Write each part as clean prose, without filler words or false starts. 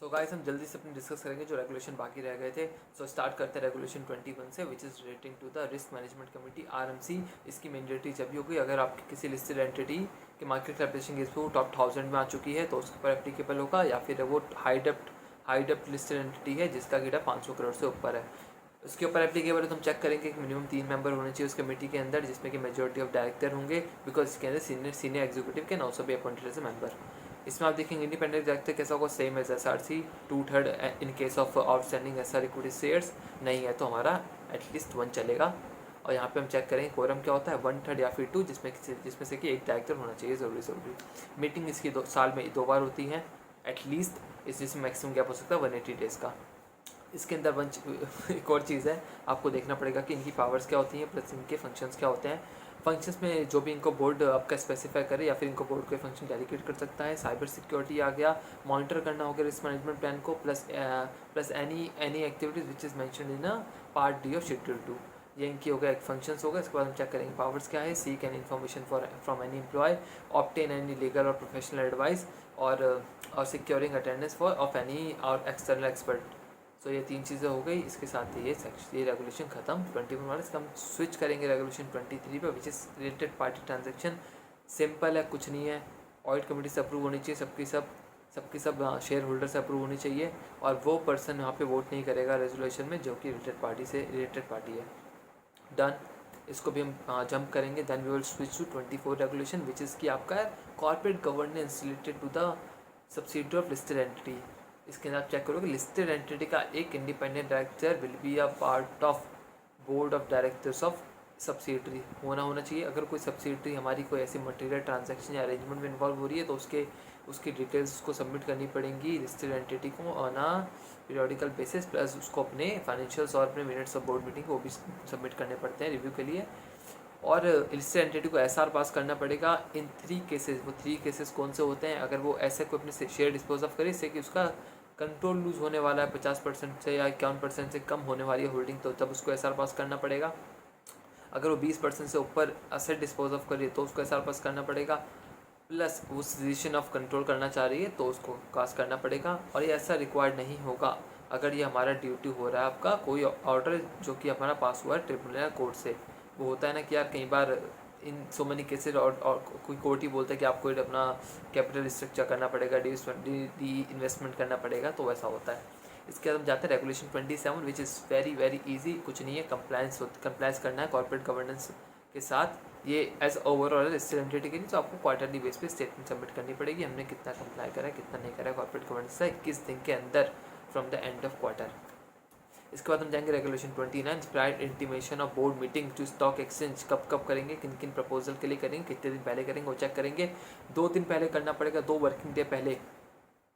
So guys हम जल्दी से अपने डिस्कस करेंगे जो रेगुलेशन बाकी रह गए थे। सो स्टार्ट करते हैं रेगुलेशन 21 से, which is relating to the risk management committee RMC. इसकी मैंडेटरी जब भी होगी अगर आपकी किसी लिस्टेड एंटिटी के मार्केट कैपिटलाइजेशन केस पे वो टॉप 1000 में आ चुकी है तो उसके ऊपर एप्लीकेबल होगा, या फिर वो हाई डेप्ट लिस्टेड एंटिटी है जिसका गेटा 500 करोड़ से ऊपर है उसके ऊपर एप्लीकेबल है। तो हम चेक करेंगे कि मिनिमम 3 मेंबर होने चाहिए उस कमेटी के अंदर, जिसमें कि मेजोरिटी ऑफ डायरेक्टर होंगे, बिकॉज इसके अंदर senior executive can also be appointed as a member. इसमें आप देखेंगे इंडिपेंडेंट डायरेक्टर कैसा होगा, same as SRC 2/3 in case of outstanding SR equity shares नहीं है तो हमारा एटलीस्ट 1 चलेगा। और यहाँ पे हम चेक करेंगे कोरम क्या होता है 1/3 या फिर 2, जिसमें से कि एक डायरेक्टर होना चाहिए ज़रूरी। मीटिंग इसकी साल में 2 बार होती है एटलीस्ट, जिसमें मैक्सिमम गैप हो सकता है 180 डेज़ का। इसके अंदर एक और चीज़ है, आपको देखना पड़ेगा कि इनकी पावर्स क्या होती हैं प्लस इनके फंक्शंस क्या होते हैं। फंक्शंस में जो भी इनको बोर्ड आपका स्पेसिफाई करे या फिर इनको बोर्ड के फंक्शन डेलीगेट कर सकता है। साइबर सिक्योरिटी आ गया, मॉनिटर करना होगा रिस्क मैनेजमेंट प्लान को, plus any activities which is mentioned in part D of schedule 2। ये इनकी हो गया एक फंक्शंस होगा। इसके बाद हम चेक करेंगे पावर्स क्या है, seek any information from any employ, obtain any legal और प्रोफेशनल एडवाइस, और securing attendance for of any और एक्सटर्नल एक्सपर्ट। सो ये 3 चीज़ें हो गई। इसके साथ ही ये रेगुलेशन खत्म 21 वाले। इसका हम स्विच करेंगे रेगुलेशन 23 पे, which is related party transaction. Simple है, कुछ नहीं है, ऑडिट कमेटी से अप्रूव होनी चाहिए, सबकी सब शेयर होल्डर से अप्रूव होनी चाहिए, और वो पर्सन यहाँ पे वोट नहीं करेगा रेजोल्यूशन में जो कि रिलेटेड पार्टी है। डन। इसको भी हम जंप करेंगे। Then we will switch to 24 regulation, which is कि आपका corporate governance related to the subsidiary of listed entity. इसके अंदर आप चेक करोगे लिस्टेड एंटिटी का एक independent director will be a part of board of directors of subsidiary होना चाहिए। अगर कोई सब्सिडरी हमारी कोई ऐसी मटेरियल ट्रांजैक्शन या अरेंजमेंट में इन्वॉल्व हो रही है तो उसकी डिटेल्स को सबमिट करनी पड़ेंगी लिस्टेड एंटिटी को on a periodical basis, plus उसको अपने फाइनेंशियल्स और अपने मिनट्स ऑफ बोर्ड मीटिंग को भी सबमिट करने पड़ते हैं रिव्यू के लिए। और लिस्टेड एंटिटी को SR पास करना पड़ेगा इन 3 केसेस। वो 3 केसेस कौन से होते हैं, अगर वो ऐसे को अपने शेयर डिस्पोज ऑफ करे इससे कि उसका कंट्रोल लूज होने वाला है 50% से या 51% से कम होने वाली है होल्डिंग, तो तब उसको SR पास करना पड़ेगा। अगर वो 20% से ऊपर असेट डिस्पोज ऑफ करे तो उसको SR पास करना पड़ेगा, प्लस वो डिसीजन ऑफ कंट्रोल करना चाह रही है तो उसको पास करना पड़ेगा। और ये ऐसा रिक्वायर्ड नहीं होगा अगर ये हमारा ड्यूटी हो रहा है आपका कोई ऑर्डर जो कि हमारा पास हुआ है ट्रिब्यूनल या कोर्ट से। वो होता है ना कि यार कई बार इन सो मेनी केसेज और कोई कोर्ट ही बोलता है कि आपको अपना कैपिटल स्ट्रक्चर करना पड़ेगा, डी इन्वेस्टमेंट करना पड़ेगा, तो वैसा होता है। इसके बाद हम जाते हैं regulation 27, which is very easy, कुछ नहीं है, कंप्लायंस करना है कॉर्पोरेट गवर्नेंस के साथ। ये एज ओवरऑल लिस्टेड एंटिटी के लिए तो आपको क्वार्टरली बेस पे स्टेटमेंट सबमिट करनी पड़ेगी, हमने कितना कंप्लाई करा है कितना नहीं करा है कॉर्पोरेट गवर्नेंस से 21 दिन के अंदर from the end of quarter. इसके बाद हम जाएंगे regulation 29, prior intimation of board meeting to stock exchange. कब करेंगे, किन प्रपोजल के लिए करेंगे, कितने दिन पहले करेंगे वो चेक करेंगे। 2 दिन पहले करना पड़ेगा, 2 वर्किंग डे पहले।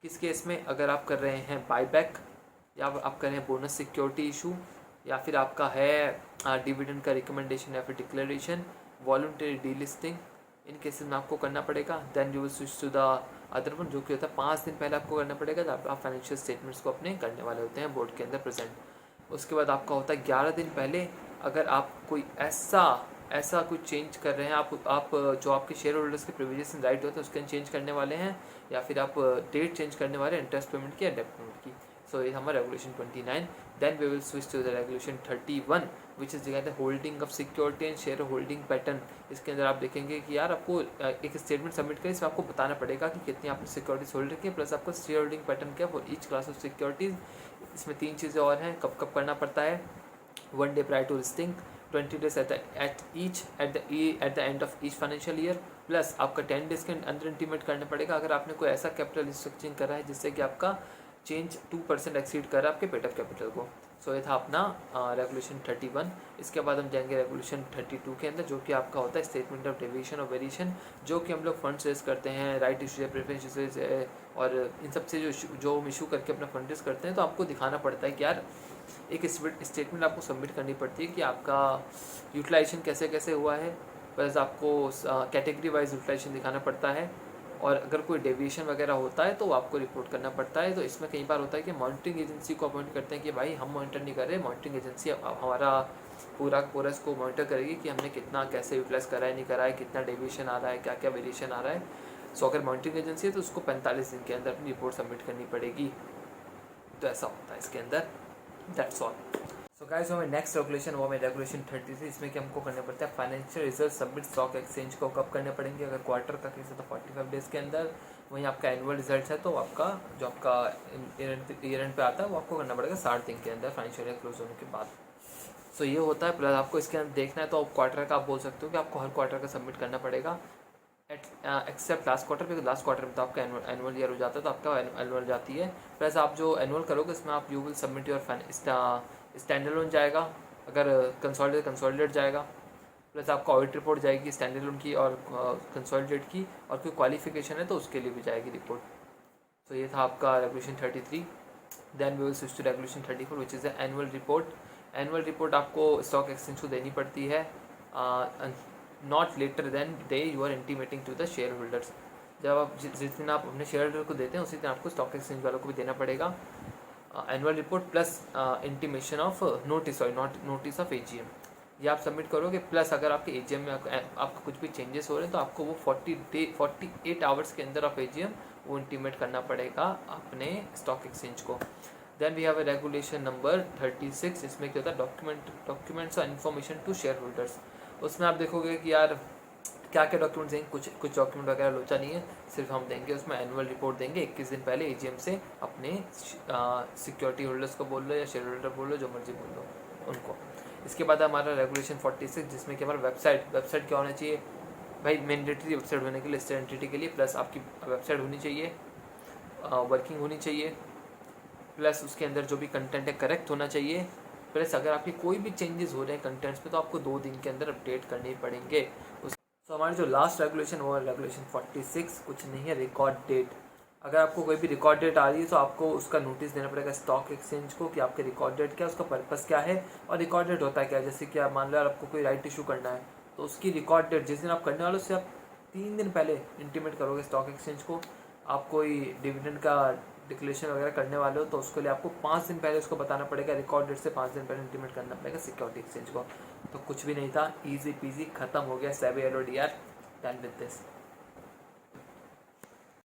किस केस में, अगर आप कर रहे हैं बाईबैक, या आप कर रहे हैं बोनस सिक्योरिटी इशू, या फिर आपका है डिविडेंड का रिकमेंडेशन या फिर declaration, voluntary delisting, in cases में आपको करना पड़ेगा। Then you will switch to the other one, जो कि होता है 5 दिन पहले आपको करना पड़ेगा जब आप फाइनेंशियल स्टेटमेंट्स को अपने करने वाले होते हैं बोर्ड के अंदर प्रेजेंट। उसके बाद आपका होता है 11 दिन पहले, अगर आप कोई ऐसा कुछ चेंज कर रहे हैं, आप जो आपके शेयर होल्डर्स के प्रिविलेजेस राइट होते हैं उसके चेंज करने वाले हैं, या फिर आप डेट चेंज करने वाले हैं इंटरेस्ट पेमेंट की या डेब्ट पेमेंट की। सो ये हमारा regulation 29। Then we will switch to the regulation 31, which is कहते हैं holding of security and share holding pattern. इसके अंदर आप देखेंगे कि यार आपको एक स्टेटमेंट सबमिट करें, इसमें आपको बताना पड़ेगा कि कितनी आपने सिक्योरिटीज होल्ड रखी है, प्लस आपको शेयर होल्डिंग पैटर्न क्या for each class of securities. इसमें 3 चीज़ें और हैं, कब करना पड़ता है, 1 day prior to listing, 20 days at the end of each financial year, plus आपका 10 days के अंदर इंटीमेट करना पड़ेगा अगर आपने कोई ऐसा कैपिटल रिस्ट्रक्चरिंग करा है जिससे कि आपका चेंज 2% एक्सीड कर रहा है आपके पेड अप कैपिटल को। सो ये था अपना रेगुलेशन 31। इसके बाद हम जाएंगे रेगुलेशन 32 के अंदर, जो कि आपका होता है स्टेटमेंट ऑफ डेविएशन और वेरिएशन, जो कि हम लोग फंड्स रेज करते हैं, राइट इशू है, प्रेफरेंस इशूज है, और इन सब से जो हम इशू करके अपना फंड रेज करते हैं तो आपको दिखाना पड़ता है कि यार एक स्टेटमेंट आपको सबमिट करनी पड़ती है कि आपका यूटिलाइजेशन कैसे कैसे हुआ है, प्लस आपको कैटेगरी वाइज यूटिलाइजेशन दिखाना पड़ता है, और अगर कोई डेविएशन वगैरह होता है तो आपको रिपोर्ट करना पड़ता है। तो इसमें कई बार होता है कि मॉनिटरिंग एजेंसी को अपॉइंट करते हैं कि भाई हम मॉनिटर नहीं कर रहे, मॉनिटरिंग एजेंसी हमारा पूरा इसको मॉनिटर करेगी कि हमने कितना कैसे यूटिलाइज करा है नहीं करा है, कितना डेविएशन आ रहा है, क्या क्या वेरिएशन आ रहा है। सो अगर मॉनिटरिंग एजेंसी है तो उसको 45 दिन के अंदर अपनी रिपोर्ट सबमिट करनी पड़ेगी। तो ऐसा होता है इसके अंदर, दैट्स ऑल। सो गाइस, हमें नेक्स्ट रेगुलेशन वो हमें रेगुलेशन 33, इसमें कि हमको करने पड़ता है financial result submit stock exchange को कब करने पड़ेंगे, अगर क्वार्टर का केस है तो 45 डेज़ के अंदर। वहीं आपका एनुअल रिजल्ट है तो आपका जो आपका ईयर एंड पे आता है वो आपको करना पड़ेगा 60 दिन के अंदर फाइनेंशियल ईयर क्लोज होने के बाद। सो ये होता है। प्लस आपको इसके अंदर देखना है तो क्वार्टर का आप बोल सकते हो कि आपको हर क्वार्टर का सबमिट करना पड़ेगा except last quarter, because last quarter में तो आपका एनुअल ईयर हो जाता है तो आपका एनुअल जाती है। प्लस आप जो एनुअल करोगे इसमें आप you will submit your standard loan जाएगा, अगर कंसोलिडेट जाएगा। प्लस आपका ऑडिट रिपोर्ट जाएगी स्टैंडर्ड लोन की और कंसोलिडेट की, और कोई क्वालिफिकेशन है तो उसके लिए भी जाएगी रिपोर्ट। तो ये था आपका regulation 33। Then we will switch to regulation 34 which is the annual report. Annual report आपको स्टॉक एक्सचेंज को देनी पड़ती है not later than day you are intimating to the shareholders. जब आप जिस दिन आप अपने शेयर होल्डर को देते हैं उसी दिन आपको स्टॉक एक्सचेंज वालों को भी देना पड़ेगा annual report plus intimation of notice of AGM, ये आप सबमिट करोगे। प्लस अगर आपके एजीएम में आपका कुछ भी चेंजेस हो रहे हैं तो आपको वो 48 आवर्स के अंदर ऑफ एजीएम वो इंटीमेट करना पड़ेगा अपने स्टॉक एक्सचेंज को। Then we have a regulation number 36, इसमें क्या होता है डॉक्यूमेंट्स और इन्फॉर्मेशन टू शेयर होल्डर्स। उसमें आप देखोगे कि यार क्या क्या डॉक्यूमेंट्स देंगे, कुछ डॉक्यूमेंट वगैरह लोचा नहीं है, सिर्फ हम देंगे उसमें एनुअल रिपोर्ट देंगे 21 दिन पहले एजीएम से अपने सिक्योरिटी होल्डर्स को बोल लो या शेयर होल्डर बोल लो, जो मर्जी बोल लो उनको। इसके बाद हमारा रेगुलेशन 46 जिसमें कि हमारा वेबसाइट क्या होना चाहिए भाई, मैंडेटरी वेबसाइट होने के लिए लिस्टेड एंटिटी के लिए। प्लस आपकी वेबसाइट होनी चाहिए, वर्किंग होनी चाहिए, प्लस उसके अंदर जो भी कंटेंट है करेक्ट होना चाहिए। प्लस अगर आपके कोई भी चेंजेस हो रहे हैं कंटेंट्स पे तो आपको 2 दिन के अंदर अपडेट करने ही पड़ेंगे। तो हमारी जो लास्ट रेगुलेशन वो है रेगुलेशन 46, कुछ नहीं है, रिकॉर्ड डेट। अगर आपको कोई भी रिकॉर्ड डेट आ रही है तो आपको उसका नोटिस देना पड़ेगा स्टॉक एक्सचेंज को कि आपके रिकॉर्ड डेट क्या है, उसका पर्पस क्या है और रिकॉर्ड डेट होता है क्या है। जैसे कि आप मान लो आपको कोई राइट इशू करना है तो उसकी रिकॉर्ड डेट जिस दिन आप करने वाले उससे आप 3 दिन पहले इंटीमेट करोगे स्टॉक एक्सचेंज को। आप कोई डिविडेंड का डिक्लेरेशन वगैरह करने वाले हो तो उसके लिए आपको 5 दिन पहले उसको बताना पड़ेगा, रिकॉर्ड डेट से 5 दिन पहले इंटीमेट करना पड़ेगा सिक्योरिटी एक्सचेंज को। तो कुछ भी नहीं था, ईजी पीजी, खत्म हो गया SEBI LODR, done with this.